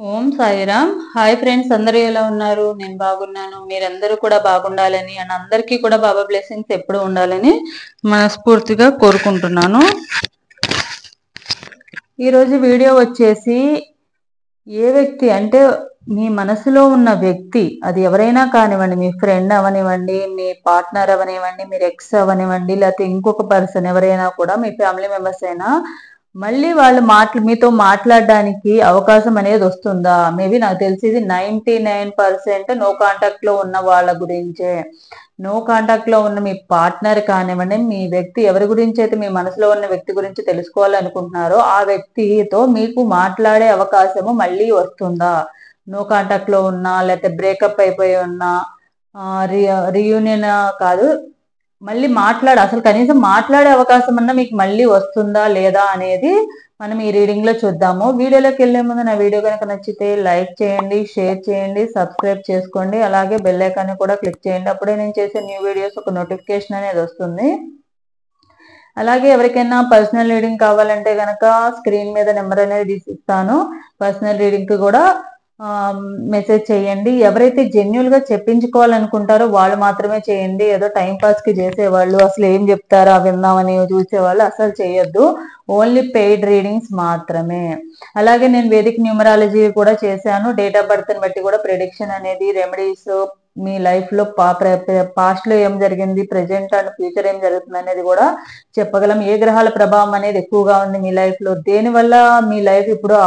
ఓం Sairam. Hi friends, అందరూ ఎలా ఉన్నారు? నేను బాగున్నాను. మీరందరూ కూడా బాగుండాలని అండ్ అందరికీ కూడా బాబా బ్లెస్సింగ్స్ ఎప్పుడు ఉండాలని మనస్ఫూర్తిగా కోరుకుంటున్నాను. ఈరోజు వీడియో వచ్చేసి ఏ వ్యక్తి అంటే మీ మనసులో ఉన్న వ్యక్తి, అది ఎవరైనా కానివ్వండి, మీ ఫ్రెండ్ అవనివ్వండి, మీ పార్ట్నర్ అవనివ్వండి, మీరు ఎక్స్ అవనివ్వండి, లేకపోతే ఇంకొక పర్సన్ ఎవరైనా కూడా, మీ ఫ్యామిలీ మెంబర్స్ అయినా, మళ్ళీ వాళ్ళు మీతో మాట్లాడడానికి అవకాశం అనేది వస్తుందా? మేబీ నాకు తెలిసి ఇది 99% నో కాంటాక్ట్ లో ఉన్న వాళ్ళ గురించే. నో కాంటాక్ట్ లో ఉన్న మీ పార్ట్నర్ కానివ్వండి, మీ వ్యక్తి ఎవరి గురించి అయితే మీ మనసులో ఉన్న వ్యక్తి గురించి తెలుసుకోవాలనుకుంటున్నారో ఆ వ్యక్తితో మీకు మాట్లాడే అవకాశము మళ్ళీ వస్తుందా? నో కాంటాక్ట్ లో ఉన్నా, లేకపోతే బ్రేకప్ అయిపోయి ఉన్నా, రీయూనియన్ కాదు, మళ్ళీ అసలు కనీసం మాట్లాడే అవకాశం అన్నా మీకు మళ్ళీ వస్తుందా లేదా అనేది మనం ఈ రీడింగ్ లో చూద్దాము. వీడియోలోకి వెళ్లే ముందు నా వీడియో కనుక నచ్చితే లైక్ చేయండి, షేర్ చేయండి, సబ్స్క్రైబ్ చేసుకోండి, అలాగే బెల్ ఐకాన్ కూడా క్లిక్ చేయండి. అప్పుడే నేను చేసే న్యూ వీడియోస్ ఒక నోటిఫికేషన్ అనేది వస్తుంది. అలాగే ఎవరికైనా పర్సనల్ రీడింగ్ కావాలంటే గనక స్క్రీన్ మీద నెంబర్ అనేది ఇస్తాను. పర్సనల్ రీడింగ్ కి కూడా మెసేజ్ చేయండి. ఎవరైతే జెన్యున్ గా చెప్పించుకోవాలనుకుంటారో వాళ్ళు మాత్రమే చేయండి. ఏదో టైం పాస్ కి చేసేవాళ్ళు, అసలు ఏం చెప్తారా విందామని చూసేవాళ్ళు అసలు చేయొద్దు. ఓన్లీ పెయిడ్ రీడింగ్స్ మాత్రమే. అలాగే నేను వేదిక్ న్యూమరాలజీ కూడా చేశాను. డేట్ ఆఫ్ బర్త్ ని బట్టి కూడా ప్రిడిక్షన్ అనేది, రెమెడీస్, మీ లైఫ్ లో పాస్ట్ లో ఏం జరిగింది, ప్రెజెంట్ అండ్ ఫ్యూచర్ ఏం జరుగుతుంది అనేది కూడా చెప్పగలం. ఏ గ్రహాల ప్రభావం అనేది ఎక్కువగా ఉంది మీ లైఫ్ లో, దేని వల్ల మీ లైఫ్ ఇప్పుడు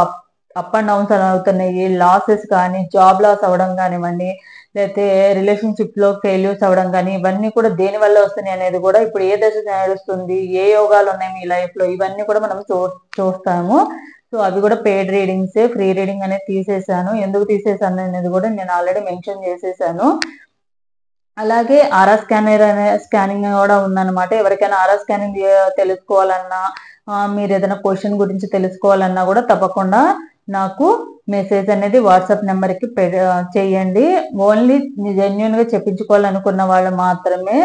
అప్ అండ్ డౌన్స్ అవుతున్నాయి, లాసెస్ కానీ, జాబ్ లాస్ అవడం కానివ్వండి, లేకపోతే రిలేషన్షిప్ లో ఫెయిల్యూర్స్ అవడం కానీ, ఇవన్నీ కూడా దేని వల్ల వస్తున్నాయి అనేది కూడా, ఇప్పుడు ఏ దశ నడుస్తుంది, ఏ యోగాలు ఉన్నాయి మీ లైఫ్ లో, ఇవన్నీ కూడా మనం చూస్తాము. సో అవి కూడా పెయిడ్ రీడింగ్స్. ఫ్రీ రీడింగ్ అనేది తీసేసాను. ఎందుకు తీసేసాను అనేది కూడా నేను ఆల్రెడీ మెన్షన్ చేసేసాను. అలాగే ఆరా స్కానింగ్ కూడా ఉందన్నమాట. ఎవరికైనా ఆరా స్కానింగ్ తెలుసుకోవాలన్నా, మీరు ఏదైనా క్వశ్చన్ గురించి తెలుసుకోవాలన్నా కూడా తప్పకుండా నాకు మెసేజ్ అనేది వాట్సాప్ నెంబర్కి చేయండి. ఓన్లీ జెన్యున్ గా చెప్పించుకోవాలనుకున్న వాళ్ళు మాత్రమే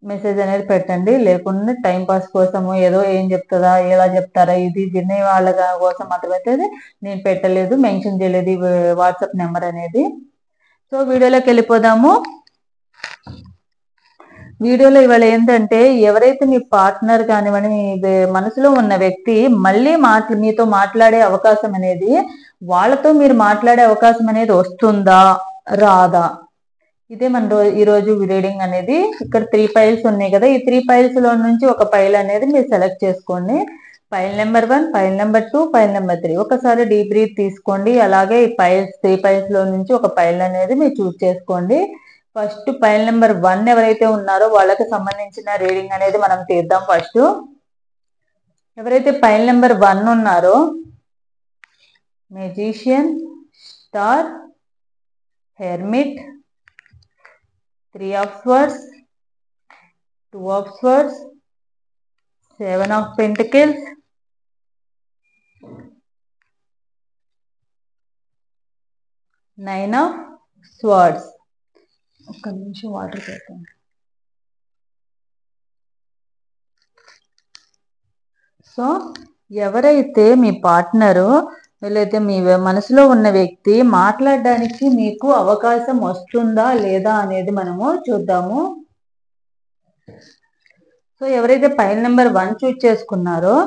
మెసేజ్ అనేది పెట్టండి. లేకుండా టైం పాస్ కోసము ఏదో ఏం చెప్తుందా, ఎలా చెప్తారా, ఇది వినే వాళ్ళ కోసం మాత్రమైతే నేను పెట్టలేదు, మెన్షన్ చేయలేదు వాట్సాప్ నెంబర్ అనేది. సో వీడియోలోకి వెళ్ళిపోదాము. వీడియోలో ఇవాళ ఏంటంటే, ఎవరైతే మీ పార్ట్నర్ కానివ్వండి, మీ మనసులో ఉన్న వ్యక్తి మళ్ళీ మీతో మాట్లాడే అవకాశం అనేది, వాళ్ళతో మీరు మాట్లాడే అవకాశం అనేది వస్తుందా రాదా, ఇదే మన ఈరోజు రీడింగ్ అనేది. ఇక్కడ 3 ఫైల్స్ ఉన్నాయి కదా, ఈ 3 ఫైల్స్ లో నుంచి ఒక ఫైల్ అనేది మీరు సెలెక్ట్ చేసుకోండి. File number 1, file number 2, file number 3. ఒకసారి డీప్ బ్రీత్ తీసుకోండి. అలాగే ఈ 3 ఫైల్స్ లో నుంచి ఒక ఫైల్ అనేది మీరు చూస్ చేసుకోండి. ఫస్ట్ ఫైల్ నెంబర్ 1 ఎవరైతే ఉన్నారో వాళ్ళకి సంబంధించిన రీడింగ్ అనేది మనం తీద్దాం. ఫస్ట్ ఎవరైతే ఫైల్ నెంబర్ 1 ఉన్నారో, magician, star, hermit, 3 of swords, 2 of swords, 7 of pentacles, 9 of swords. ఒక్క నిమిషం వాటర్ పెట్టండి. సో ఎవరైతే మీ పార్ట్నరు లేదా మీ మనసులో ఉన్న వ్యక్తి మాట్లాడడానికి మీకు అవకాశం వస్తుందా లేదా అనేది మనము చూద్దాము. సో ఎవరైతే ఫైల్ నెంబర్ 1 చూస్ చేసుకున్నారో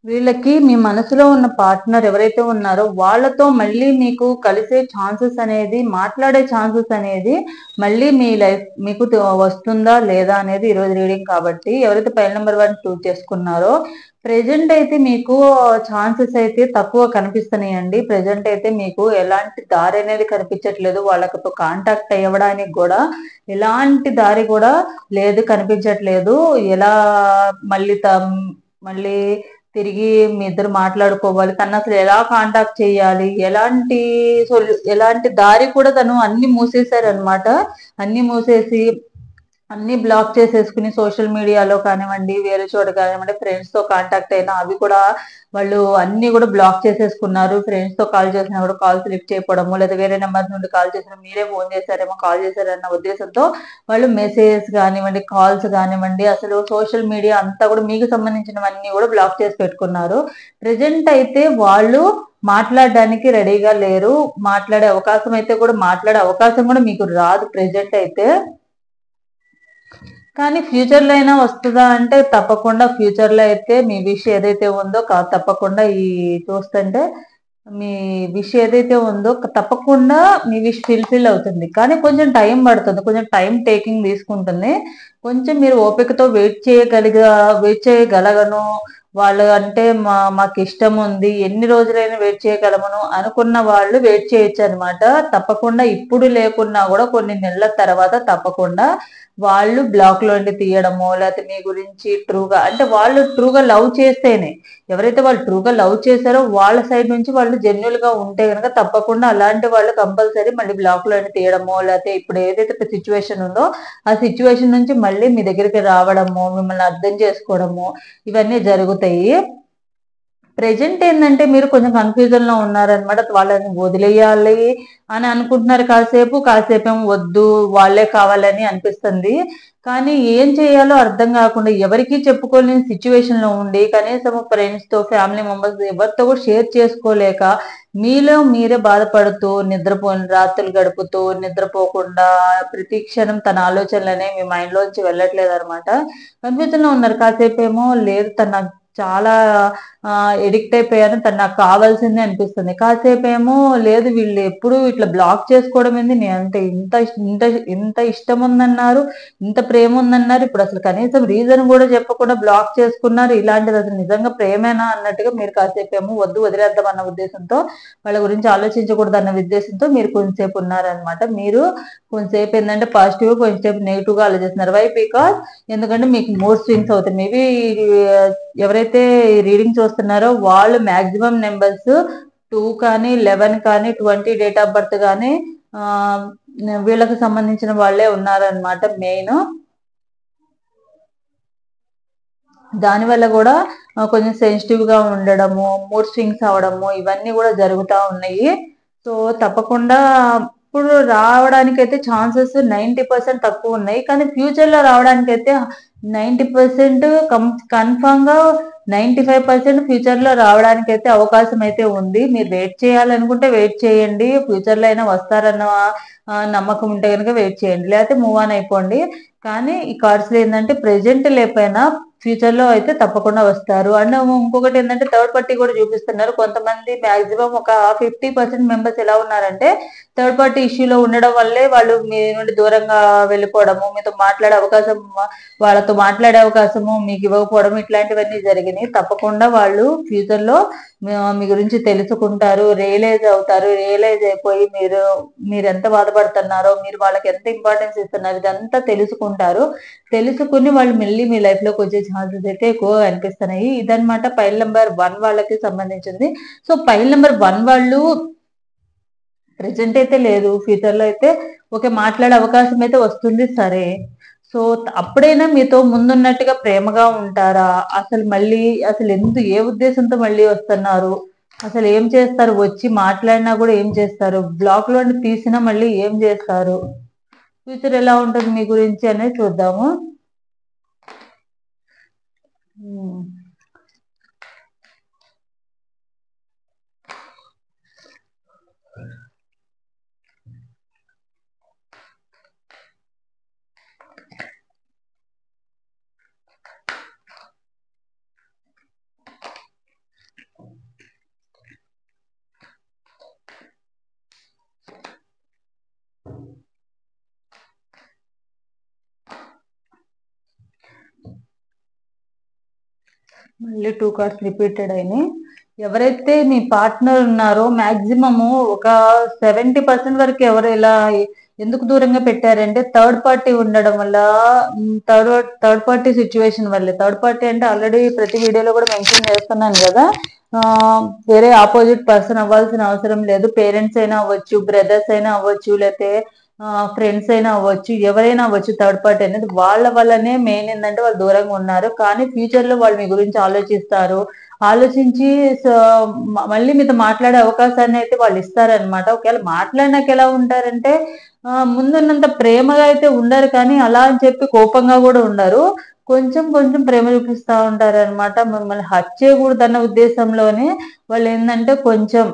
వీళ్ళకి మీ మనసులో ఉన్న పార్ట్నర్ ఎవరైతే ఉన్నారో వాళ్ళతో మళ్ళీ మీకు కలిసే ఛాన్సెస్ అనేది, మాట్లాడే ఛాన్సెస్ అనేది మళ్ళీ మీ లైఫ్ మీకు వస్తుందా లేదా అనేది ఈరోజు రీడింగ్ కాబట్టి, ఎవరైతే ఫైల్ నెంబర్ 1 చూస్ చేసుకున్నారో ప్రెజెంట్ అయితే మీకు ఛాన్సెస్ అయితే తక్కువ కనిపిస్తున్నాయండి. ప్రెజెంట్ అయితే మీకు ఎలాంటి దారి అనేది కనిపించట్లేదు. వాళ్ళతో కాంటాక్ట్ అవ్వడానికి కూడా ఎలాంటి దారి కూడా లేదు, కనిపించట్లేదు. ఎలా మళ్ళీ తిరిగి మీ ఇద్దరు మాట్లాడుకోవాలి, తను అసలు ఎలా కాంటాక్ట్ చేయాలి, ఎలాంటి దారి కూడా తను అన్ని మూసేశారు అనమాట. అన్ని మూసేసి అన్ని బ్లాక్ చేసేసుకుని సోషల్ మీడియాలో కానివ్వండి, వేరే చోట కానివ్వండి, ఫ్రెండ్స్ తో కాంటాక్ట్ అయినా అవి కూడా వాళ్ళు అన్ని కూడా బ్లాక్ చేసేసుకున్నారు. ఫ్రెండ్స్ తో కాల్ చేసినా కూడా కాల్స్ లిఫ్ట్ చేయకపోవడము, లేదా వేరే నెంబర్ నుండి కాల్ చేసినా మీరే ఫోన్ చేశారేమో, కాల్ చేశారన్న ఉద్దేశంతో వాళ్ళు మెసేజెస్ కానివ్వండి, కాల్స్ కానివ్వండి, అసలు సోషల్ మీడియా అంతా కూడా మీకు సంబంధించినవన్నీ కూడా బ్లాక్ చేసి పెట్టుకున్నారు. ప్రెజెంట్ అయితే వాళ్ళు మాట్లాడడానికి రెడీగా లేరు. మాట్లాడే అవకాశం అయితే కూడా మాట్లాడే అవకాశం కూడా మీకు రాదు ప్రెజెంట్ అయితే. కానీ ఫ్యూచర్ లో అయినా వస్తుందా అంటే తప్పకుండా ఫ్యూచర్ లో అయితే మీ విష్ ఏదైతే ఉందో తప్పకుండా ఈ చూస్తుంటే మీ విష్ ఏదైతే ఉందో తప్పకుండా మీ విష్ ఫిల్ అవుతుంది. కానీ కొంచెం టైం పడుతుంది, కొంచెం టైం టేకింగ్ తీసుకుంటుంది. కొంచెం మీరు ఓపికతో వెయిట్ చేయగలగను. వాళ్ళు అంటే మాకు ఇష్టం ఉంది, ఎన్ని రోజులైనా వెయిట్ చేయగలమను అనుకున్న వాళ్ళు వెయిట్ చేయొచ్చు అనమాట. తప్పకుండా ఇప్పుడు లేకున్నా కూడా కొన్ని నెలల తర్వాత తప్పకుండా వాళ్ళు బ్లాక్ లోండి తీయడమో, లేకపోతే మీ గురించి ట్రూగా అంటే వాళ్ళు ట్రూగా లవ్ చేస్తేనే, ఎవరైతే వాళ్ళు ట్రూగా లవ్ చేశారో వాళ్ళ సైడ్ నుంచి వాళ్ళు జెన్యున్ గా ఉంటే కనుక తప్పకుండా అలాంటి వాళ్ళు కంపల్సరీ మళ్ళీ బ్లాక్ లోండి తీయడమో, లేకపోతే ఇప్పుడు ఏదైతే సిచ్యువేషన్ ఉందో ఆ సిచ్యువేషన్ నుంచి మళ్ళీ మీ దగ్గరికి రావడము, మిమ్మల్ని అర్థం చేసుకోవడము, ఇవన్నీ జరుగుతాయి. ప్రెజెంట్ ఏంటంటే మీరు కొంచెం కన్ఫ్యూజన్ లో ఉన్నారనమాట. వాళ్ళని వదిలేయాలి అని అనుకుంటున్నారు కాసేపు, కాసేపేమో వద్దు వాళ్ళే కావాలని అనిపిస్తుంది. కానీ ఏం చేయాలో అర్థం కాకుండా ఎవరికి చెప్పుకోలేని సిచ్యువేషన్ లో ఉండి కనీసం ఫ్రెండ్స్ తో, ఫ్యామిలీ మెంబర్స్ ఎవరితో కూడా షేర్ చేసుకోలేక మీలో మీరే బాధపడుతూ నిద్రపోని రాత్రులు గడుపుతూ నిద్రపోకుండా ప్రతి క్షణం తన ఆలోచనలనే మీ మైండ్ లోంచి వెళ్ళట్లేదు అనమాట. కన్ఫ్యూజన్ లో ఉన్నారు. కాసేపేమో లేదు తన చాలా ఎడిక్ట్ అయిపోయాను, తను నాకు కావాల్సిందే అనిపిస్తుంది. కాసేపు ఏమో లేదు వీళ్ళు ఎప్పుడు ఇట్లా బ్లాక్ చేసుకోవడం ఏంది, నేను అంటే ఇంత ఇంత ఇంత ఇష్టం ఉందన్నారు, ఇంత ప్రేమ ఉందన్నారు, ఇప్పుడు అసలు కనీసం రీజన్ కూడా చెప్పకుండా బ్లాక్ చేసుకున్నారు. ఇలాంటిది అసలు నిజంగా ప్రేమేనా అన్నట్టుగా మీరు కాసేపు ఏమో వద్దు వదిలేద్దాం అన్న ఉద్దేశంతో, వాళ్ళ గురించి ఆలోచించకూడదు అన్న ఉద్దేశంతో మీరు కొంచెంసేపు ఉన్నారనమాట. మీరు కొంచెంసేపు ఏంటంటే పాజిటివ్, కొంచెంసేపు నెగిటివ్ గా ఆలోచిస్తున్నారు. వై బికాస్ ఎందుకంటే మీకు మూడ్ స్వింగ్స్ అవుతాయి. మేబీ ఎవరైతే రీడింగ్ చూస్తున్నారో వాళ్ళు మాక్సిమం నెంబర్స్ 2 కానీ 11 కానీ 20 డేట్ ఆఫ్ బర్త్ కానీ వీళ్ళకి సంబంధించిన వాళ్ళే ఉన్నారనమాట మెయిన్. దానివల్ల కూడా కొంచెం సెన్సిటివ్ గా ఉండడము, మూడ్ స్వింగ్స్ అవడము ఇవన్నీ కూడా జరుగుతూ ఉన్నాయి. సో తప్పకుండా ఇప్పుడు రావడానికైతే ఛాన్సెస్ 90% తక్కువ ఉన్నాయి. కానీ ఫ్యూచర్ లో రావడానికైతే 90% కన్ఫామ్ గా 95% ఫ్యూచర్ లో రావడానికైతే అవకాశం అయితే ఉంది. మీరు వెయిట్ చేయాలనుకుంటే వెయిట్ చేయండి, ఫ్యూచర్ లో అయినా వస్తారన్న నమ్మకం ఉంటే కనుక వెయిట్ చేయండి, లేకపోతే మూవ్ ఆన్ అయిపోండి. కానీ ఈ కార్డ్స్ లో ఏంటంటే ప్రెజెంట్ లేకపోయినా ఫ్యూచర్ లో అయితే తప్పకుండా వస్తారు. అండ్ ఇంకొకటి ఏంటంటే థర్డ్ పార్టీ కూడా చూపిస్తున్నారు. కొంతమంది మాక్సిమం ఒక 50% మెంబర్స్ ఎలా ఉన్నారంటే థర్డ్ పార్టీ ఇష్యూలో ఉండడం వల్లే వాళ్ళు మీ నుండి దూరంగా వెళ్ళిపోవడము, మీతో మాట్లాడే అవకాశం, వాళ్ళతో మాట్లాడే అవకాశము మీకు ఇవ్వకపోవడం, ఇట్లాంటివన్నీ జరిగినాయి. తప్పకుండా వాళ్ళు ఫ్యూచర్ లో మీ గురించి తెలుసుకుంటారు, రియలైజ్ అవుతారు. రియలైజ్ అయిపోయి మీరు ఎంత బాధపడుతున్నారో, మీరు వాళ్ళకి ఎంత ఇంపార్టెన్స్ ఇస్తున్నారు ఇదంతా తెలుసుకుంటారు. తెలుసుకుని వాళ్ళు మళ్ళీ మీ లైఫ్ లోకి వచ్చే ఛాన్సెస్ అయితే ఎక్కువ అనిపిస్తున్నాయి. ఇదనమాట పైల్ నెంబర్ 1 వాళ్ళకి సంబంధించింది. సో పైల్ నెంబర్ 1 వాళ్ళు ప్రెజెంట్ అయితే లేదు, ఫ్యూచర్ లో అయితే ఓకే మాట్లాడే అవకాశం అయితే వస్తుంది. సరే, సో అప్పుడైనా మీతో ముందున్నట్టుగా ప్రేమగా ఉంటారా? అసలు మళ్ళీ అసలు ఏ ఉద్దేశంతో మళ్ళీ వస్తున్నారు? అసలు ఏం చేస్తారు? వచ్చి మాట్లాడినా కూడా ఏం చేస్తారు? బ్లాక్ లో తీసినా మళ్ళీ ఏం చేస్తారు? ఫ్యూచర్ ఎలా ఉంటుంది మీ గురించి అనేది చూద్దాము. మళ్ళీ 2 కార్డ్స్ రిపీటెడ్ అయినాయి. ఎవరైతే మీ పార్ట్నర్ ఉన్నారో మాక్సిమము ఒక 70% వరకు ఎవరు ఇలా ఎందుకు దూరంగా పెట్టారంటే థర్డ్ పార్టీ ఉండడం వల్ల, థర్డ్ పార్టీ సిచ్యువేషన్ వల్లే. థర్డ్ పార్టీ అంటే ఆల్రెడీ ప్రతి వీడియోలో కూడా మెన్షన్ చేస్తున్నాను కదా, వేరే ఆపోజిట్ పర్సన్ అవ్వాల్సిన అవసరం లేదు. పేరెంట్స్ అయినా అవ్వచ్చు, బ్రదర్స్ అయినా అవ్వచ్చు, లేకపోతే ఫ్రెండ్స్ అయినా అవ్వచ్చు, ఎవరైనా అవ్వచ్చు, థర్డ్ పార్టీ అనేది వాళ్ళ వల్లనే మెయిన్ ఏంటంటే వాళ్ళు దూరంగా ఉన్నారు. కానీ ఫ్యూచర్ లో వాళ్ళు మీ గురించి ఆలోచిస్తారు. ఆలోచించి మళ్ళీ మీతో మాట్లాడే అవకాశాన్ని అయితే వాళ్ళు ఇస్తారనమాట. ఒకవేళ మాట్లాడినాక ఎలా ఉంటారంటే ముందున్నంత ప్రేమగా అయితే ఉండరు, కానీ అలా అని చెప్పి కోపంగా కూడా ఉండరు. కొంచెం కొంచెం ప్రేమ చూపిస్తా ఉంటారు అనమాట. మిమ్మల్ని హర్ట్ చేయకూడదన్న ఉద్దేశంలోనే వాళ్ళు ఏంటంటే కొంచెం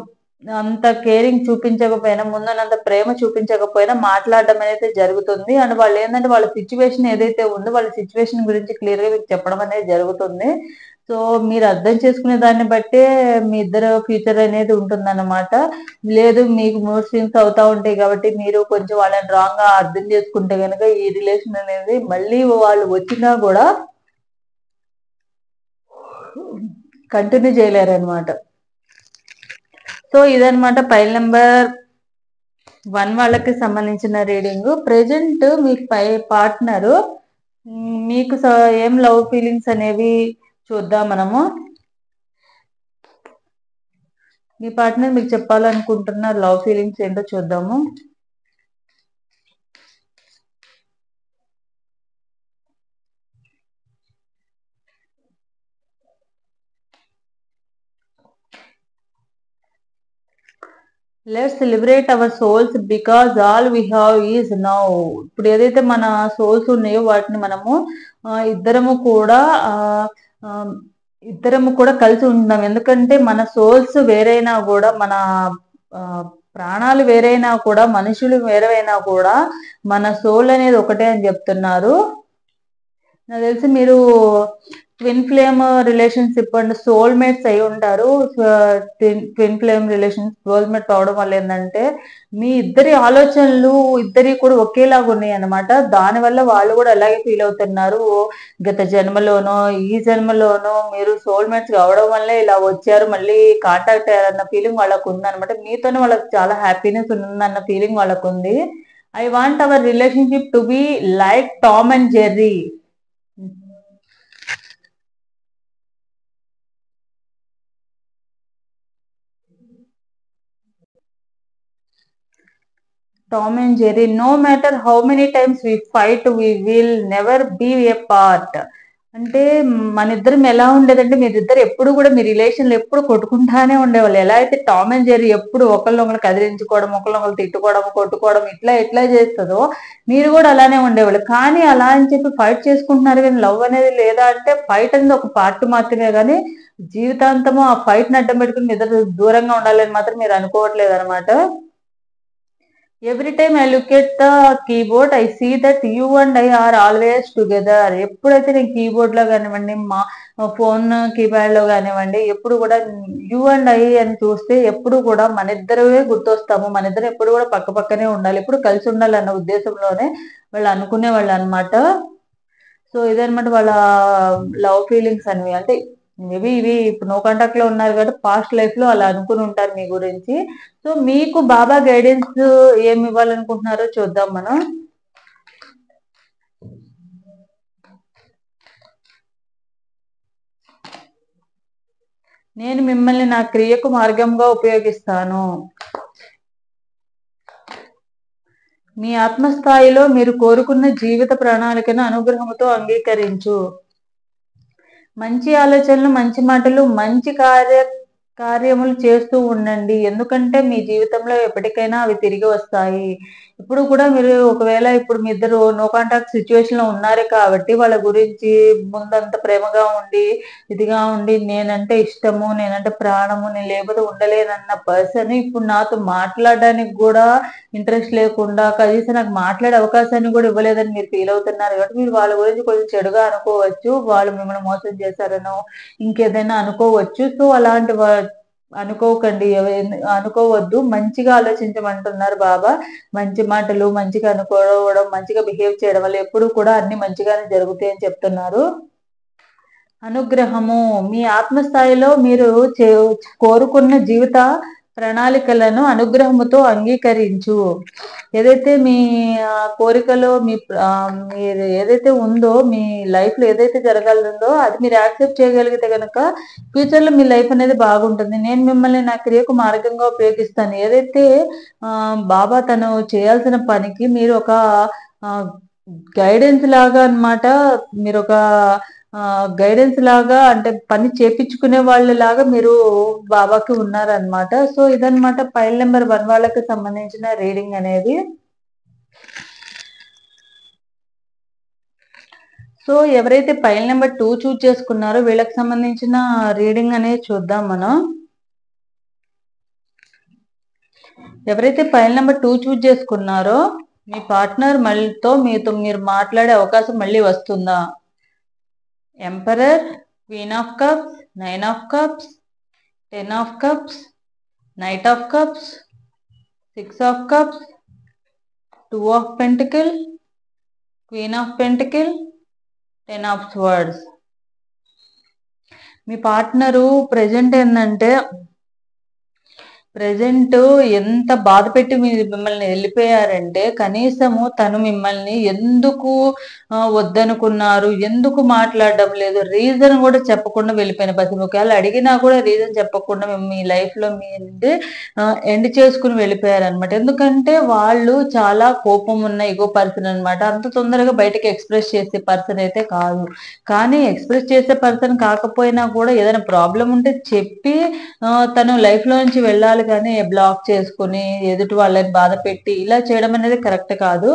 అంత కేరింగ్ చూపించకపోయినా, ముందున్నంత ప్రేమ చూపించకపోయినా మాట్లాడడం అనేది జరుగుతుంది. అండ్ వాళ్ళు ఏంటంటే వాళ్ళ సిచ్యువేషన్ ఏదైతే ఉందో వాళ్ళ సిచ్యువేషన్ గురించి క్లియర్ గా మీకు చెప్పడం అనేది జరుగుతుంది. సో మీరు అర్థం చేసుకునే దాన్ని బట్టే మీ ఇద్దరు ఫ్యూచర్ అనేది ఉంటుందన్నమాట. లేదు మీకు మూడ్ స్వింగ్స్ అవుతా ఉంటాయి కాబట్టి మీరు కొంచెం వాళ్ళని రాంగ్ గా అర్థం చేసుకుంటే కనుక ఈ రిలేషన్ అనేది మళ్ళీ వాళ్ళు వచ్చినా కూడా కంటిన్యూ చేయలేరన్నమాట. సో ఇదనమాట పైల్ నెంబర్ 1 వాళ్ళకి సంబంధించిన రీడింగ్. ప్రెజెంట్ మీ పార్ట్నర్ మీకు ఏం లవ్ ఫీలింగ్స్ అనేవి చూద్దాం మనము. మీ పార్ట్నర్ మీకు చెప్పాలనుకుంటున్న లవ్ ఫీలింగ్స్ ఏంటో చూద్దాము. Let's celebrate our souls because all we have is now. ఇప్పుడు ఏదైతే మన సోల్స్ ఉన్నాయో వాటిని మనము ఇద్దరము కూడా ఆ, ఆ, ఇద్దరము కూడా కలిసి ఉంటున్నాం. ఎందుకంటే మన సోల్స్ వేరైనా కూడా, మన ఆ, ప్రాణాలు వేరైనా కూడా, మనుషులు వేరైనా కూడా మన సోల్ అనేది ఒకటే అని చెప్తున్నారు. నాకు తెలిసి మీరు twin flame relationship and soulmates అయి ఉంటారు. ట్విన్ ఫ్లేమ్ రిలేషన్ సోల్మేట్స్ అవడం వల్ల ఏంటంటే మీ ఇద్దరి ఆలోచనలు ఇద్దరి కూడా ఒకేలాగా ఉన్నాయి అన్నమాట. దానివల్ల వాళ్ళు కూడా అలాగే ఫీల్ అవుతున్నారు. గత జన్మలోనో ఈ జన్మలోనో మీరు సోల్మేట్స్ అవడం వల్లే ఇలా వచ్చారు, మళ్ళీ కాంటాక్ట్ అయ్యారన్న ఫీలింగ్ వాళ్ళకు ఉందన్నమాట. మీతోనే వాళ్ళకి చాలా హ్యాపీనెస్ ఉందన్న ఫీలింగ్ వాళ్ళకు ఉంది. I want our relationship to be like Tom and Jerry. Tom and Jerry, no matter how many times we fight, we will never be apart. అంటే మన ఇద్దరం ఎలా ఉండేదంటే మీరిద్దరు ఎప్పుడు కూడా మీ రిలేషన్లు ఎప్పుడు కొట్టుకుంటానే ఉండేవాళ్ళు. ఎలా అయితే టామ్ అండ్ జెర్రీ ఎప్పుడు ఒకళ్ళొకళ్ళు కదిలించుకోవడం, ఒకళ్ళొకళ్ళు తిట్టుకోవడం, కొట్టుకోవడం ఇట్లా ఎట్లా చేస్తుందో మీరు కూడా అలానే ఉండేవాళ్ళు. కానీ అలా అని చెప్పి ఫైట్ చేసుకుంటున్నారు కానీ లవ్ అనేది లేదా అంటే ఫైట్ అనేది ఒక పార్ట్ మాత్రమే, కానీ జీవితాంతము ఆ ఫైట్ ని అడ్డం పెట్టుకుని మీ ఇద్దరు దూరంగా ఉండాలని మాత్రం మీరు అనుకోవట్లేదు అనమాట. Every time I look at the keyboard I see that you and I are always together. ఎప్పుడైతే నేను కీబోర్డ్ లో కానివ్వండి, మా ఫోన్ కీప్యాడ్ లో కానివ్వండి, ఎప్పుడు కూడా యూ అండ్ ఐ అని చూస్తే ఎప్పుడు కూడా మన ఇద్దరే గుర్తొస్తాము. మన ఇద్దరు ఎప్పుడు కూడా పక్క పక్కనే ఉండాలి, ఎప్పుడు కలిసి ఉండాలి అన్న ఉద్దేశంలోనే వాళ్ళు అనుకునే వాళ్ళు అనమాట. సో ఇదనమాట వాళ్ళ లవ్ ఫీలింగ్స్ అనేవి. అంటే మేబీ ఇవి ఇప్పుడు నో కాంటాక్ట్ లో ఉన్నారు కాబట్టి పాస్ట్ లైఫ్ లో అలా అనుకుని ఉంటారు మీ గురించి. సో మీకు బాబా గైడెన్స్ ఏమి ఇవ్వాలనుకుంటున్నారో చూద్దాం మనం. నేను మిమ్మల్ని నా క్రియకు మార్గంగా ఉపయోగిస్తాను. మీ ఆత్మస్థాయిలో మీరు కోరుకున్న జీవిత ప్రణాళికను అనుగ్రహంతో అంగీకరించు. మంచి ఆలోచనలు, మంచి మాటలు, మంచి కార్యములు చేస్తూ ఉండండి. ఎందుకంటే మీ జీవితంలో ఎప్పటికైనా అవి తిరిగి వస్తాయి. ఇప్పుడు కూడా మీరు ఒకవేళ ఇప్పుడు మీ ఇద్దరు నో కాంటాక్ట్ సిచ్యువేషన్ లో ఉన్నారు కాబట్టి వాళ్ళ గురించి ముందంత ప్రేమగా ఉండి ఇదిగా ఉండి నేనంటే ఇష్టము, నేనంటే ప్రాణము, నేను లేకపోతే ఉండలేనన్న పర్సన్ ఇప్పుడు నాతో మాట్లాడడానికి కూడా ఇంట్రెస్ట్ లేకుండా, కనీసం నాకు మాట్లాడే అవకాశాన్ని కూడా ఇవ్వలేదని మీరు ఫీల్ అవుతున్నారు కాబట్టి మీరు వాళ్ళ గురించి కొంచెం చెడుగా అనుకోవచ్చు. వాళ్ళు మిమ్మల్ని మోసం చేశారనో ఇంకేదైనా అనుకోవచ్చు. సో అలాంటి అనుకోకండి, అనుకోవద్దు. మంచిగా ఆలోచించమంటున్నారు బాబా. మంచి మాటలు, మంచిగా అనుకోవడం, మంచిగా బిహేవ్ చేయడం వల్ల ఎప్పుడు కూడా అన్ని మంచిగానే జరుగుతాయి అని చెప్తున్నారు. అనుగ్రహము, మీ ఆత్మస్థాయిలో మీరు కోరుకున్న జీవిత ప్రణాళికలను అనుగ్రహముతో అంగీకరించు. ఏదైతే మీ కోరికలో మీరు ఏదైతే ఉందో, మీ లైఫ్లో ఏదైతే జరగాలందో అది మీరు యాక్సెప్ట్ చేయగలిగితే కనుక ఫ్యూచర్లో మీ లైఫ్ అనేది బాగుంటుంది. నేను మిమ్మల్ని నా క్రియకు మార్గంగా ఉపయోగిస్తాను. ఏదైతే బాబా తను చేయాల్సిన పనికి మీరు ఒక గైడెన్స్ లాగా అన్నమాట. మీరు ఒక గైడెన్స్ లాగా, అంటే పని చేపించుకునే వాళ్ళలాగా మీరు బాబాకి ఉన్నారనమాట. సో ఇదన్నమాట ఫైల్ నెంబర్ 1 వాళ్ళకి సంబంధించిన రీడింగ్ అనేది. సో ఎవరైతే ఫైల్ నెంబర్ 2 చూజ్ చేసుకున్నారో వీళ్ళకి సంబంధించిన రీడింగ్ అనేది చూద్దాం మనం. ఎవరైతే ఫైల్ నెంబర్ 2 చూజ్ చేసుకున్నారో మీ పార్ట్నర్ మీతో మీరు మాట్లాడే అవకాశం మళ్ళీ వస్తుందా? Emperor, queen of cups, 9 of cups, 10 of cups, knight of cups, 6 of cups, 2 of pentacle, queen of pentacle, 10 of swords. Me partner present ఏంటంటే ఎంత బాధ పెట్టి మిమ్మల్ని వెళ్ళిపోయారంటే, కనీసము తను మిమ్మల్ని ఎందుకు వద్దనుకున్నారు, ఎందుకు మాట్లాడడం లేదు, రీజన్ కూడా చెప్పకుండా వెళ్ళిపోయిన పరిస్థితి. ఒకవేళ అడిగినా కూడా రీజన్ చెప్పకుండా మీ లైఫ్లో మీరు ఎండ్ చేసుకుని వెళ్ళిపోయారనమాట. ఎందుకంటే వాళ్ళు చాలా కోపం ఉన్న ఇగో పర్సన్ అనమాట. అంత తొందరగా బయటకి ఎక్స్ప్రెస్ చేసే పర్సన్ అయితే కాదు. కానీ ఎక్స్ప్రెస్ చేసే పర్సన్ కాకపోయినా కూడా ఏదైనా ప్రాబ్లం ఉంటే చెప్పి తను లైఫ్లో నుంచి వెళ్ళాలి, కానీ బ్లాక్ చేసుకుని ఎదుటి వాళ్ళని బాధ పెట్టి ఇలా చేయడం అనేది కరెక్ట్ కాదు.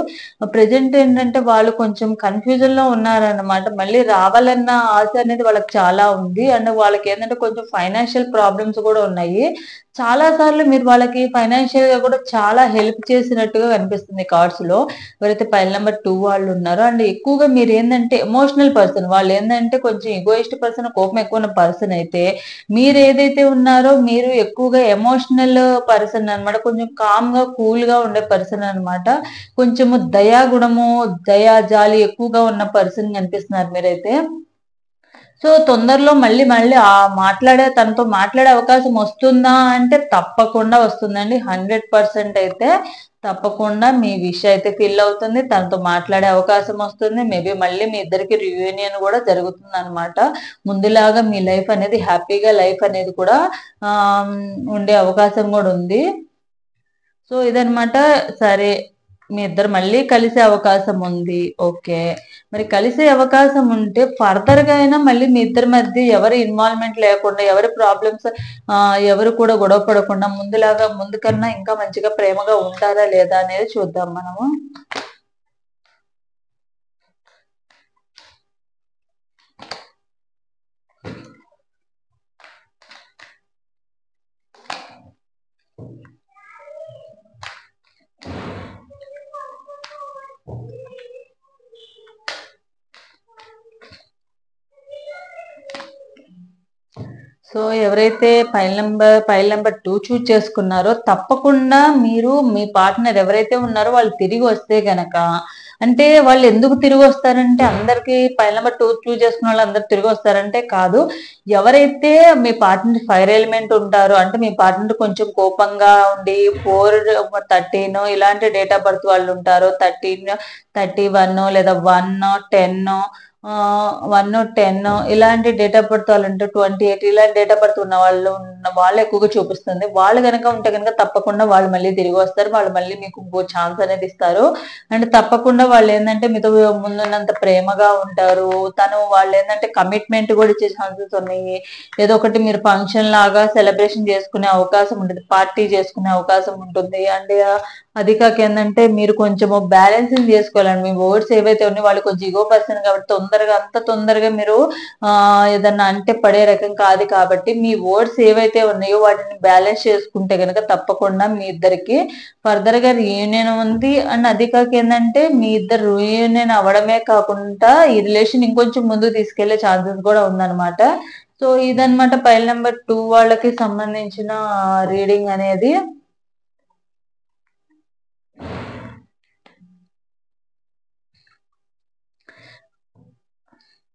ప్రెజెంట్ ఏంటంటే వాళ్ళు కొంచెం కన్ఫ్యూజన్ లో ఉన్నారన్నమాట. మళ్ళీ రావాలన్న ఆశ అనేది వాళ్ళకి చాలా ఉంది. అండ్ వాళ్ళకి ఏంటంటే కొంచెం ఫైనాన్షియల్ ప్రాబ్లమ్స్ కూడా ఉన్నాయి. చాలా సార్లు మీరు వాళ్ళకి ఫైనాన్షియల్ గా కూడా చాలా హెల్ప్ చేసినట్టుగా కనిపిస్తుంది కార్డ్స్ లో. ఎవరైతే ఫైల్ నెంబర్ 2 వాళ్ళు ఉన్నారో, అండ్ ఎక్కువగా మీరు ఏంటంటే ఎమోషనల్ పర్సన్, వాళ్ళు ఏంటంటే కొంచెం ఈగోయిస్ట్ పర్సన్, కోపం ఎక్కువ ఉన్న పర్సన్ అయితే, మీరు ఏదైతే ఉన్నారో మీరు ఎక్కువగా ఎమోషనల్ పర్సన్ అనమాట. కొంచెం కామ్ గా కూల్ గా ఉండే పర్సన్ అనమాట. కొంచెము దయాగుణము, దయా జాలి ఎక్కువగా ఉన్న పర్సన్ కనిపిస్తున్నారు మీరైతే. సో తొందరలో మళ్ళీ మళ్ళీ తనతో మాట్లాడే అవకాశం వస్తుందా అంటే తప్పకుండా వస్తుందండి. 100% అయితే తప్పకుండా మీ విషయం అయితే ఫిల్ అవుతుంది. తనతో మాట్లాడే అవకాశం వస్తుంది. మేబీ మళ్ళీ మీ ఇద్దరికి రియూనియన్ కూడా జరుగుతుంది అనమాట. ముందులాగా మీ లైఫ్ అనేది హ్యాపీగా లైఫ్ అనేది కూడా ఉండే అవకాశం కూడా ఉంది. సో ఇదనమాట. సరే, మీ ఇద్దరు మళ్ళీ కలిసే అవకాశం ఉంది. ఓకే, మరి కలిసే అవకాశం ఉంటే ఫర్దర్ గా అయినా మళ్ళీ మీ ఇద్దరి మధ్య ఎవరి ఇన్వాల్వ్మెంట్ లేకుండా, ఎవరి ప్రాబ్లమ్స్ ఎవరు కూడా గొడవ పడకుండా ముందు కన్నా ఇంకా మంచిగా ప్రేమగా ఉంటారా లేదా అనేది చూద్దాం మనము. సో ఎవరైతే ఫైల్ నెంబర్ 2 చూజ్ చేసుకున్నారో తప్పకుండా మీరు మీ పార్ట్నర్ ఎవరైతే ఉన్నారో వాళ్ళు తిరిగి వస్తే గనక, అంటే వాళ్ళు ఎందుకు తిరిగి వస్తారంటే అందరికి ఫైల్ నెంబర్ 2 చూజ్ చేసుకున్న వాళ్ళు అందరు తిరిగి వస్తారంటే కాదు. ఎవరైతే మీ పార్ట్నర్ ఫైర్ ఎలిమెంట్ ఉంటారో, అంటే మీ పార్ట్నర్ కొంచెం కోపంగా ఉండి 4-13 ఇలాంటి డేట్ ఆఫ్ బర్త్ వాళ్ళు ఉంటారో, 13-31 లేదా 1-10 ఇలాంటి డేట్ ఆఫ్ బర్త్ వాళ్ళు ఉంటే 28 ఇలాంటి డేట్ ఆఫ్ బర్త్ ఉన్న వాళ్ళు ఎక్కువగా చూపిస్తుంది. వాళ్ళు కనుక ఉంటే కనుక తప్పకుండా వాళ్ళు మళ్ళీ తిరిగి వస్తారు. వాళ్ళు మళ్ళీ మీకు ఇంకో ఛాన్స్ అనేది ఇస్తారు. అండ్ తప్పకుండా వాళ్ళు ఏంటంటే మీతో ముందున్నంత ప్రేమగా ఉంటారు. వాళ్ళు ఏంటంటే కమిట్మెంట్ కూడా ఇచ్చే ఛాన్సెస్ ఉన్నాయి. ఏదో ఒకటి మీరు ఫంక్షన్ లాగా సెలబ్రేషన్ చేసుకునే అవకాశం ఉంటుంది, పార్టీ చేసుకునే అవకాశం ఉంటుంది. అండ్ అది కాక ఏంటంటే మీరు కొంచెము బ్యాలెన్సింగ్ చేసుకోవాలండి. మీ వర్డ్స్ ఏవైతే ఉన్నాయో, వాళ్ళు కొంచెం ఇగో పర్సన్ కాబట్టి అంత తొందరగా మీరు ఏదన్నా అంటే పడే రకం కాదు. కాబట్టి మీ వర్డ్స్ ఏవైతే ఉన్నాయో వాటిని బ్యాలెన్స్ చేసుకుంటే కనుక తప్పకుండా మీ ఇద్దరికి ఫర్దర్ గా రీయూనియన్ ఉంది. అండ్ అది కాక ఏంటంటే మీ ఇద్దరు రీయూనియన్ అవ్వడమే కాకుండా ఈ రిలేషన్ ఇంకొంచెం ముందుకు తీసుకెళ్లే ఛాన్సెస్ కూడా ఉందన్నమాట. సో ఇదన్నమాట ఫైల్ నెంబర్ 2 వాళ్ళకి సంబంధించిన రీడింగ్ అనేది.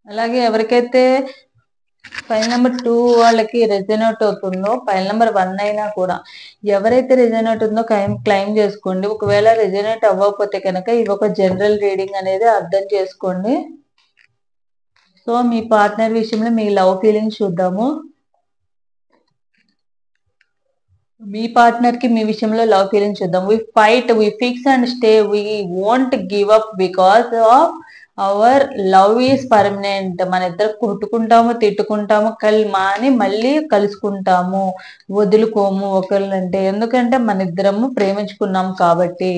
అలాగే ఎవరికైతే ఫైల్ నెంబర్ 2 వాళ్ళకి రెజనేట్ అవుతుందో, ఫైల్ నెంబర్ 1 అయినా కూడా ఎవరైతే రెజనేట్ ఉందో క్లైమ్ చేసుకోండి. ఒకవేళ రెజనేట్ అవ్వకపోతే కనుక ఇది ఒక జనరల్ రీడింగ్ అనేది అర్థం చేసుకోండి. సో మీ పార్ట్నర్ విషయంలో మీ లవ్ ఫీలింగ్స్ చూద్దాము. మీ పార్ట్నర్ కి మీ విషయంలో లవ్ ఫీలింగ్ చూద్దాం. We fight, we fix and stay, we won't give up because of our love is permanent. మన ఇద్దరు కొట్టుకుంటాము, తిట్టుకుంటాము, మాని మళ్ళీ కలుసుకుంటాము, వదులుకోము ఒకళ్ళంటే. ఎందుకంటే మన ఇద్దరము ప్రేమించుకున్నాం కాబట్టి.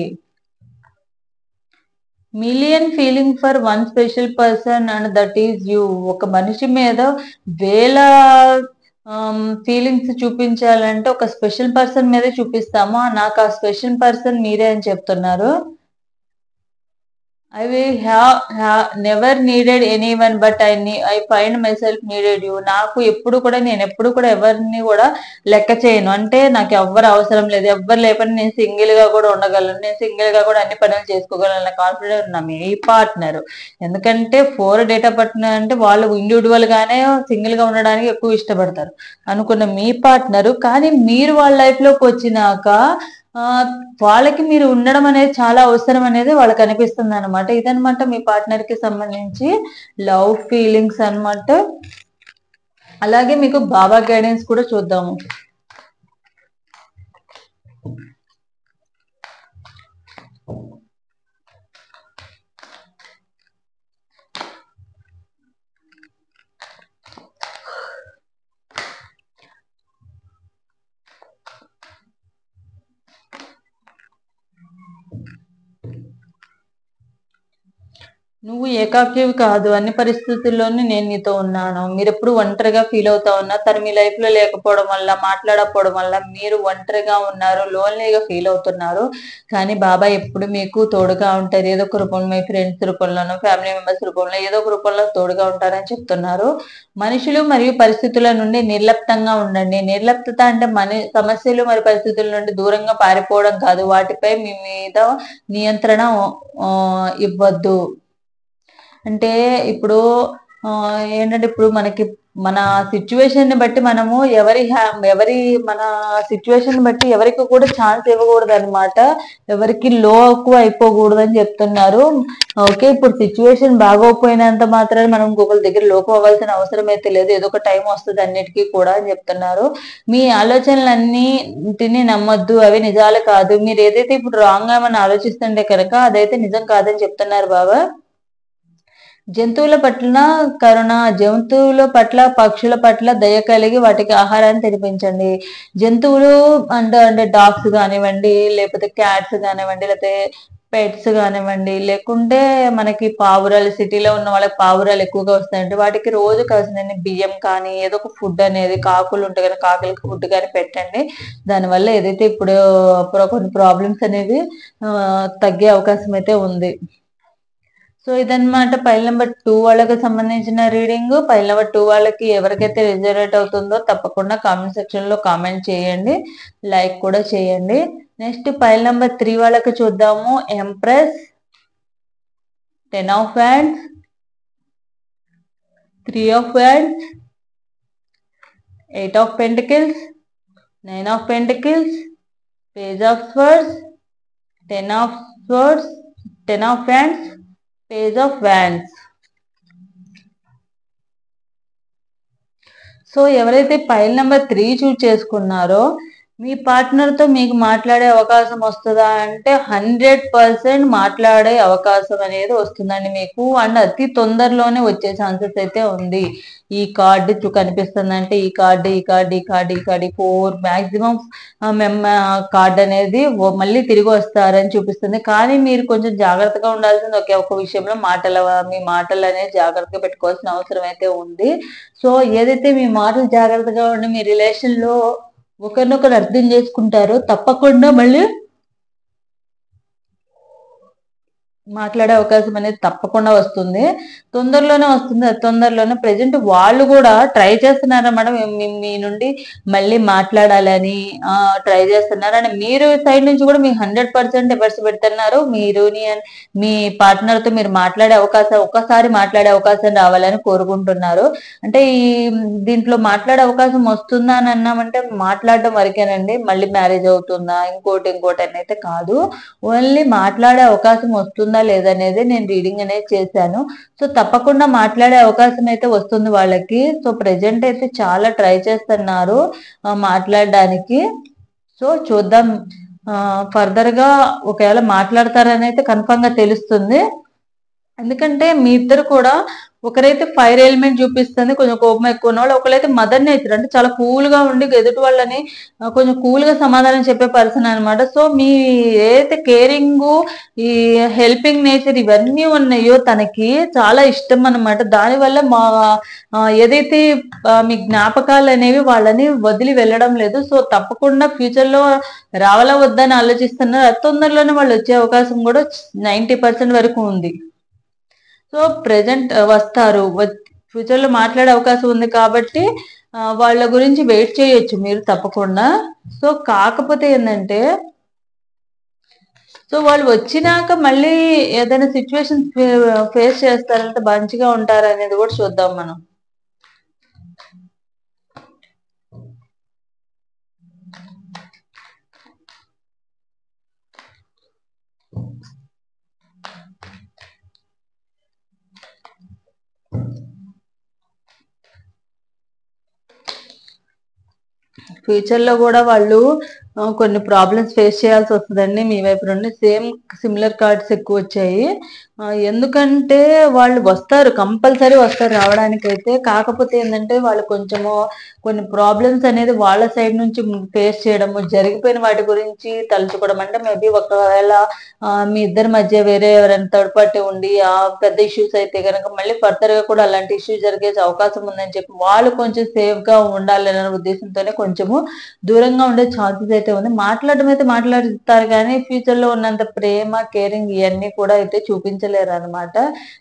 Million feeling for one special person and that is you. ఒక మనిషి మీద వేల ఫీలింగ్స్ చూపించాలంటే ఒక స్పెషల్ పర్సన్ మీదే చూపిస్తాము. నాకు ఆ స్పెషల్ పర్సన్ మీరే అని చెప్తున్నారు. I will have never needed anyone but I find myself needed you. నాకు ఎప్పుడు కూడా నేను ఎప్పుడు కూడా ఎవరిని కూడా లెక్క చేయను. అంటే నాకు ఎవ్వరు అవసరం లేదు, ఎవ్వరు లేపని నేను సింగిల్ గా కూడా ఉండగలను, నేను సింగిల్ గా కూడా అన్ని పనులు చేసుకోగలను కాన్ఫిడెంట్ ఉన్నా మీ పార్ట్నర్. ఎందుకంటే 4 డేట్ ఆఫ్ బర్త్ అంటే వాళ్ళు ఇండివిజువల్ గానే సింగిల్ గా ఉండడానికి ఎక్కువ ఇష్టపడతారు అనుకున్న మీ పార్ట్నర్. కానీ మీరు వాళ్ళ లైఫ్ లోకి వచ్చినాక వాళ్ళకి మీరు ఉండడం అనేది చాలా అవసరం అనేది వాళ్ళకి అనిపిస్తుంది అనమాట. ఇదనమాట మీ పార్ట్నర్ కి సంబంధించి లవ్ ఫీలింగ్స్ అన్నమాట. అలాగే మీకు బాబా గైడెన్స్ కూడా చూద్దాము. నువ్వు ఏకాకివి కాదు, అన్ని పరిస్థితుల్లోనూ నేను నీతో ఉన్నాను. మీరు ఎప్పుడు ఒంటరిగా ఫీల్ అవుతా ఉన్నా, తను మీ లైఫ్ లో లేకపోవడం వల్ల, మాట్లాడకపోవడం వల్ల మీరు ఒంటరిగా ఉన్నారు, లోన్లీగా ఫీల్ అవుతున్నారు. కానీ బాబా ఎప్పుడు మీకు తోడుగా ఉంటారు. ఏదో ఒక రూపంలో మీ ఫ్రెండ్స్ రూపంలోనో, ఫ్యామిలీ మెంబర్స్ రూపంలో ఏదో ఒక రూపంలో తోడుగా ఉంటారని చెప్తున్నారు. మనుషులు మరియు పరిస్థితుల నుండి నిర్లిప్తంగా ఉండండి. నిర్లిప్తత అంటే సమస్యలు మరియు పరిస్థితుల నుండి దూరంగా పారిపోవడం కాదు, వాటిపై మీ మీద నియంత్రణ ఇవ్వద్దు. అంటే ఇప్పుడు ఏంటంటే ఇప్పుడు మనకి మన సిచ్యువేషన్ ని బట్టి మనము ఎవరి మన సిచ్యువేషన్ బట్టి ఎవరికి కూడా ఛాన్స్ ఇవ్వకూడదు అనమాట. ఎవరికి లో ఎక్కువ అయిపోకూడదు అని చెప్తున్నారు. ఓకే, ఇప్పుడు సిచ్యువేషన్ బాగోపోయినంత మాత్రాన్ని మనం ఇంకొకరి దగ్గర లోపు అవ్వాల్సిన అవసరం అయితే లేదు. ఏదో ఒక టైం వస్తుంది అన్నిటికీ కూడా అని చెప్తున్నారు. మీ ఆలోచనలన్నిటిని నమ్మొద్దు, అవి నిజాలు కాదు. మీరు ఏదైతే ఇప్పుడు రాంగ్ గా మనం ఆలోచిస్తుంటే కనుక అదైతే నిజం కాదని చెప్తున్నారు బాబా. జంతువుల పట్ల కరుణ, జంతువుల పట్ల పక్షుల పట్ల దయ కలిగి వాటికి ఆహారాన్ని తినిపించండి. జంతువులు అంటే డాగ్స్ కానివ్వండి, లేకపోతే క్యాట్స్ కానివ్వండి, లేకపోతే పెట్స్ కానివ్వండి, లేకుంటే మనకి పావురాలు, సిటీలో ఉన్న వాళ్ళకి పావురాలు ఎక్కువగా వస్తాయంటే వాటికి రోజు కావాల్సిన బియ్యం కానీ ఏదో ఒక ఫుడ్ అనేది, కాకులు ఉంటాయి కదా, కాకులకి ఫుడ్ కానీ పెట్టండి. దానివల్ల ఏదైతే ఇప్పుడు కొన్ని ప్రాబ్లమ్స్ అనేది తగ్గే అవకాశం అయితే ఉంది. సో ఇదన్నమాట పైల్ నెంబర్ 2 వాళ్ళకి సంబంధించిన రీడింగ్. పైల్ నెంబర్ 2 వాళ్ళకి ఎవరికైతే రిజర్వేట్ అవుతుందో తప్పకుండా కామెంట్ సెక్షన్ లో కామెంట్ చేయండి, లైక్ కూడా చేయండి. నెక్స్ట్ పైల్ నెంబర్ 3 వాళ్ళకి చూద్దాము. Empress, 10 of hands, 3 of hands, 8 of pentacles, 9 of pentacles, page of swords, 10 of swords, 10 of hands, page of wands. So ఎవరైతే పైల్ నెంబర్ 3 చూస్ చేసుకున్నారో మీ పార్ట్నర్ తో మీకు మాట్లాడే అవకాశం వస్తుందా అంటే 100% మాట్లాడే అవకాశం అనేది వస్తుందండి మీకు. అండ్ అతి తొందరలోనే వచ్చే ఛాన్సెస్ అయితే ఉంది. ఈ కార్డు కనిపిస్తుందంటే ఈ కార్డు 4 మాక్సిమం కార్డ్ అనేది మళ్ళీ తిరిగి వస్తారని చూపిస్తుంది. కానీ మీరు కొంచెం జాగ్రత్తగా ఉండాల్సింది ఒకే ఒక విషయంలో, మీ మాటలు అనేది జాగ్రత్తగా పెట్టుకోవాల్సిన అవసరం అయితే ఉంది. సో ఏదైతే మీ మాటలు జాగ్రత్తగా ఉండి మీ రిలేషన్ లో ఒకరినొకరు అర్థం చేసుకుంటారో తప్పకుండా మళ్ళీ మాట్లాడే అవకాశం అనేది తప్పకుండా వస్తుంది. తొందరలోనే వస్తుంది. అది తొందరలోనే ప్రెజెంట్ వాళ్ళు కూడా ట్రై చేస్తున్నారన్నమాట. మీ నుండి మళ్ళీ మాట్లాడాలని ట్రై చేస్తున్నారని మీరు సైడ్ నుంచి కూడా మీకు 100% ఎఫర్ట్స్ పెడుతున్నారు. మీ పార్ట్నర్తో మీరు మాట్లాడే అవకాశం, ఒక్కసారి మాట్లాడే అవకాశం రావాలని కోరుకుంటున్నారు. అంటే దీంట్లో మాట్లాడే అవకాశం వస్తుందా అని అన్నామంటే మాట్లాడడం వరకేనండి. మళ్ళీ మ్యారేజ్ అవుతుందా ఇంకోటి అని అయితే కాదు. ఓన్లీ మాట్లాడే అవకాశం వస్తుందా లేదనేది నేను రీడింగ్ అనేది చేశాను. సో తప్పకుండా మాట్లాడే అవకాశం అయితే వస్తుంది వాళ్ళకి. సో ప్రెజెంట్ అయితే చాలా ట్రై చేస్తున్నారు మాట్లాడడానికి. సో చూద్దాం ఫర్దర్ గా ఒకవేళ మాట్లాడతారని అయితే కన్ఫర్మ్ గా తెలుస్తుంది. ఎందుకంటే మీ ఇద్దరు కూడా ఒకరైతే ఫైర్ ఎలిమెంట్ చూపిస్తుంది, కొంచెం కోపం ఎక్కువ ఉన్న వాళ్ళు, ఒకరైతే మదర్ నేచర్ అంటే చాలా కూల్ గా ఉండి ఎదుటి వాళ్ళని కొంచెం కూల్ గా సమాధానం చెప్పే పర్సన్ అనమాట. సో మీ ఏదైతే కేరింగ్, ఈ హెల్పింగ్ నేచర్ ఇవన్నీ ఉన్నాయో తనకి చాలా ఇష్టం అనమాట. దానివల్ల ఏదైతే మీ జ్ఞాపకాలు అనేవి వాళ్ళని వదిలి వెళ్ళడం లేదు. సో తప్పకుండా ఫ్యూచర్ లో రావాలా వద్దని ఆలోచిస్తున్నారు. అతి తొందరలోనే వాళ్ళు వచ్చే అవకాశం కూడా 90% వరకు ఉంది. సో ప్రెజెంట్ వస్తారు, ఫ్యూచర్ లో మాట్లాడే అవకాశం ఉంది కాబట్టి వాళ్ళ గురించి వెయిట్ చేయొచ్చు మీరు తప్పకుండా. సో కాకపోతే ఏంటంటే సో వాళ్ళు వచ్చినాక మళ్ళీ ఏదైనా సిచ్యువేషన్ ఫేస్ చేస్తారంటే మంచిగా ఉంటారు అనేది కూడా చూద్దాం మనం. ఫ్యూచర్ లో కూడా వాళ్ళు కొన్ని ప్రాబ్లమ్స్ ఫేస్ చేయాల్సి వస్తుందండి మీ వైపు నుండి. సిమిలర్ కార్డ్స్ ఎక్కువ వచ్చాయి. ఎందుకంటే వాళ్ళు వస్తారు, కంపల్సరీ వస్తారు రావడానికి అయితే. కాకపోతే ఏంటంటే వాళ్ళు కొంచెము కొన్ని ప్రాబ్లమ్స్ అనేది వాళ్ళ సైడ్ నుంచి ఫేస్ చేయడము, జరిగిపోయిన వాటి గురించి తలుచుకోవడం. అంటే మేబీ ఒకవేళ మీ ఇద్దరి మధ్య వేరే ఎవరైనా థర్డ్ పార్టీ ఉండి పెద్ద ఇష్యూస్ అయితే కనుక మళ్ళీ ఫర్దర్ గా కూడా అలాంటి ఇష్యూస్ జరిగే అవకాశం ఉందని చెప్పి వాళ్ళు కొంచెం సేఫ్ గా ఉండాలనే ఉద్దేశంతోనే కొంచెము దూరంగా ఉండే ఛాన్సెస్ అయితే ఉంది. మాట్లాడడం అయితే మాట్లాడుతారు కానీ ఫ్యూచర్ లో ఉన్నంత ప్రేమ, కేరింగ్ ఇవన్నీ కూడా అయితే చూపించలేరు అనమాట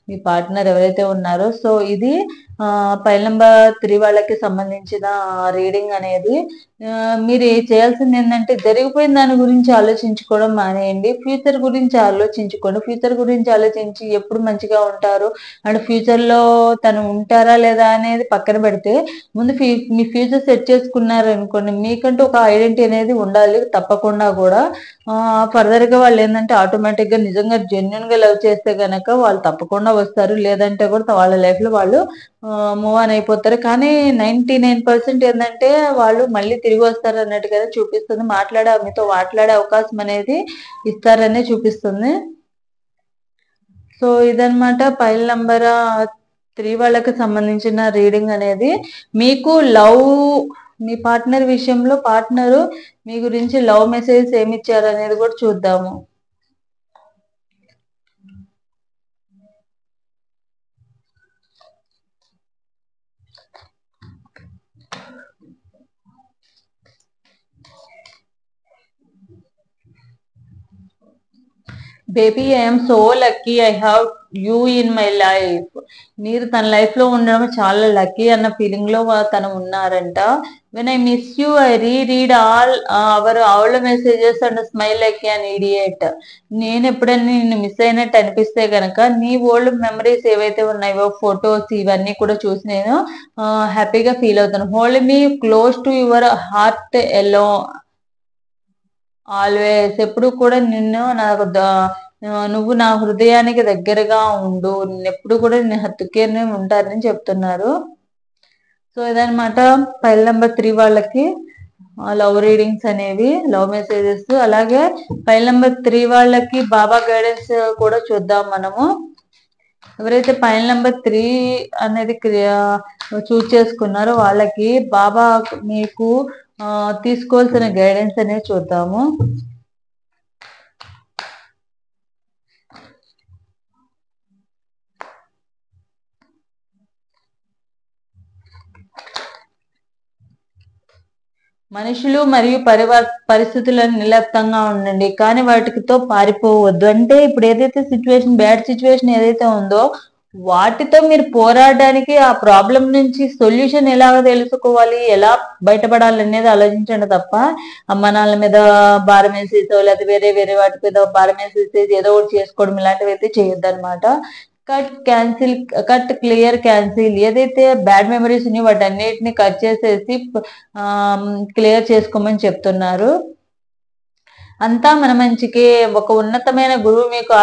మీ పార్ట్నర్ ఎవరైతే ఉన్నారో. సో ఇది ఫైల్ నెంబర్ 3 వాళ్ళకి సంబంధించిన రీడింగ్ అనేది. మీరు చేయాల్సింది ఏంటంటే జరిగిపోయిన దాని గురించి ఆలోచించుకోవడం మానేయండి. ఫ్యూచర్ గురించి ఆలోచించుకోండి. ఫ్యూచర్ గురించి ఆలోచించి ఎప్పుడు మంచిగా ఉంటారు అండ్ ఫ్యూచర్ లో తను ఉంటారా లేదా అనేది పక్కన పెడితే ముందు మీ ఫ్యూచర్ సెట్ చేసుకున్నారు అనుకోండి, మీకంటూ ఒక ఐడెంటిటీ అనేది ఉండాలి తప్పకుండా కూడా. ఫర్దర్ గా వాళ్ళు ఏంటంటే ఆటోమేటిక్ గా నిజంగా జెన్యున్ గా లవ్ చేస్తే గనక వాళ్ళు తప్పకుండా వస్తారు. లేదంటే కూడా వాళ్ళ లైఫ్ లో వాళ్ళు మూవ్ ఆన్ అయిపోతారు. కానీ 99% ఏంటంటే వాళ్ళు మళ్ళీ తిరిగి వస్తారు అన్నట్టుగా చూపిస్తుంది. మీతో మాట్లాడే అవకాశం అనేది ఇస్తారనే చూపిస్తుంది. సో ఇదనమాట ఫైల్ నంబర్ 3 వాళ్ళకి సంబంధించిన రీడింగ్ అనేది. మీకు మీ పార్ట్నర్ విషయంలో పార్ట్నరు మీ గురించి లవ్ మెసేజ్ ఏమి ఇచ్చారు అనేది కూడా చూద్దాము. Baby I'm so lucky I have you in my life. మీరు తన లైఫ్ లో ఉండడం చాలా లక్కీ అన్న ఫీలింగ్ లో తను ఉన్నారంట. When I miss you I read all our messages and smile like an idiot. నేను ఎప్పుడైనా నిన్ను మిస్ అయినట్టు అనిపిస్తే గనక నీ ఓల్డ్ మెమరీస్ ఏవైతే ఉన్నాయో ఫొటోస్ ఇవన్నీ కూడా చూసి నేను హ్యాపీగా ఫీల్ అవుతాను. Hold me close to your heart ఎలో ఆల్వేస్. ఎప్పుడు కూడా నువ్వు నా హృదయానికి దగ్గరగా ఉండు, ఎప్పుడు కూడా నేను హత్తుకేనే ఉంటానని చెప్తున్నారు. సో ఇదనమాట ఫైల్ నెంబర్ 3 వాళ్ళకి లవ్ రీడింగ్స్ అనేవి, లవ్ మెసేజెస్. అలాగే ఫైల్ నెంబర్ 3 వాళ్ళకి బాబా గైడెన్స్ కూడా చూద్దాం మనము. ఎవరైతే ఫైల్ నెంబర్ 3 అనేది చూస్ చేసుకున్నారో వాళ్ళకి బాబా మీకు తీసుకోవాల్సిన గైడెన్స్ అనేది చూద్దాము. మనుషులు మరియు పరిస్థితులను నిర్లక్ష్యంగా ఉండండి, కానీ వాటితో పారిపోవద్దు. అంటే ఇప్పుడు ఏదైతే సిచ్యువేషన్, బ్యాడ్ సిచ్యువేషన్ ఏదైతే ఉందో వాటితో మీరు పోరాడడానికి, ఆ ప్రాబ్లం నుంచి సొల్యూషన్ ఎలాగ తెలుసుకోవాలి, ఎలా బయటపడాలి అనేది ఆలోచించండి తప్ప అమ్మ నాన్నల మీద భారం వేసేసో లేదా వేరే వేరే వాటి మీద భారం వేసేసి ఏదో ఒకటి చేసుకోవడం ఇలాంటివి అయితే చేయొద్దు అనమాట. కట్ క్లియర్ క్యాన్సిల్, ఏదైతే బ్యాడ్ మెమరీస్ ఉన్నాయో వాటి అన్నిటిని కట్ చేసేసి క్లియర్ చేసుకోమని చెప్తున్నారు. అంతా మన మంచికి. ఒక ఉన్నతమైన గురువు మీకు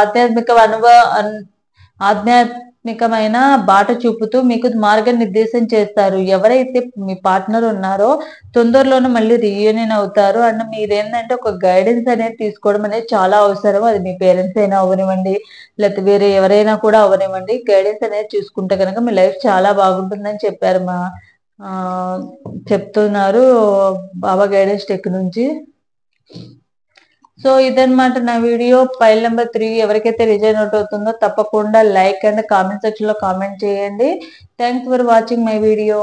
ఆధ్యాత్మికమైన బాట చూపుతూ మీకు మార్గనిర్దేశం చేస్తారు. ఎవరైతే మీ పార్ట్నర్ ఉన్నారో తొందరలోనే మళ్ళీ రీయూనియన్ అవుతారు. అండ్ మీరేంటంటే ఒక గైడెన్స్ అనేది తీసుకోవడం అనేది చాలా అవసరం. అది మీ పేరెంట్స్ అయినా అవనివ్వండి, లేకపోతే వేరే ఎవరైనా కూడా అవనివ్వండి, గైడెన్స్ అనేది చూసుకుంటే కనుక మీ లైఫ్ చాలా బాగుంటుందని చెప్పారు చెప్తున్నారు బాబా గైడెన్స్ టెక్ నుంచి. సో ఇదన్నమాట నా వీడియో. ఫైల్ నెంబర్ 3 ఎవరికైతే రిజైన్ అవుట్ అవుతుందో తప్పకుండా లైక్ అండ్ కామెంట్ సెక్షన్ లో కామెంట్ చేయండి. Thanks for watching my video.